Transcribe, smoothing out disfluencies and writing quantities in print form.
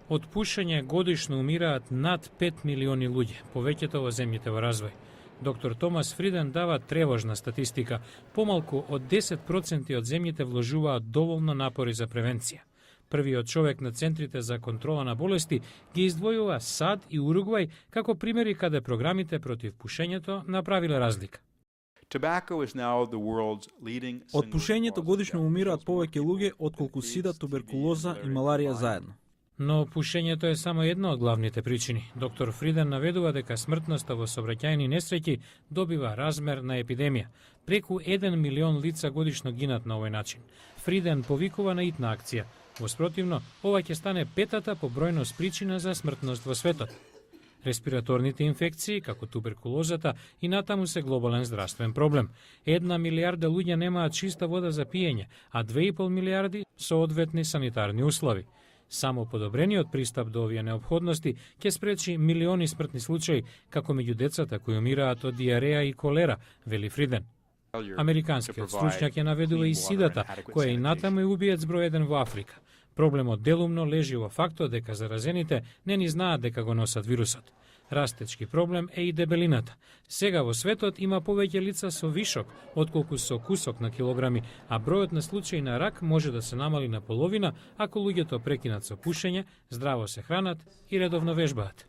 Од пушење годишно умираат над 5 милиони луѓе, повеќето во земјите во развој. Доктор Томас Фриден дава тревожна статистика. Помалку од 10% од земјите вложуваат доволно напори за превенција. Првиот човек на центрите за контрола на болести ги издвојува САД и Уругвај како примери каде програмите против пушењето направиле разлика. Од пушењето годишно умираат повеќе луѓе отколку сида, туберкулоза и маларија заедно. Но пушењето е само една од главните причини. Доктор Фриден наведува дека смртноста во сообраќајни несреќи добива размер на епидемија. Преку 1 милион лица годишно гинат на овој начин. Фриден повикува на итна акција. Воспротивно, ова ќе стане петата по бројност причина за смртност во светот. Респираторните инфекции, како туберкулозата, и натаму се глобален здравствен проблем. 1 милиарда луѓе немаат чиста вода за пиење, а 2,5 милиарди соодветни санитарни услови. Само подобрениот пристап до овие неопходности ќе спречи милиони смртни случаи, како меѓу децата кои умираат од диареја и колера, вели Фриден. Американскиот стручњак ја наведува и сидата, која и натаму е убиец број 1 во Африка. Проблемот делумно лежи во фактот дека заразените не ни знаат дека го носат вирусот. Растечки проблем е и дебелината. Сега во светот има повеќе лица со вишок, отколку со кусок на килограми, а бројот на случаи на рак може да се намали на половина ако луѓето прекинат со пушење, здраво се хранат и редовно вежбаат.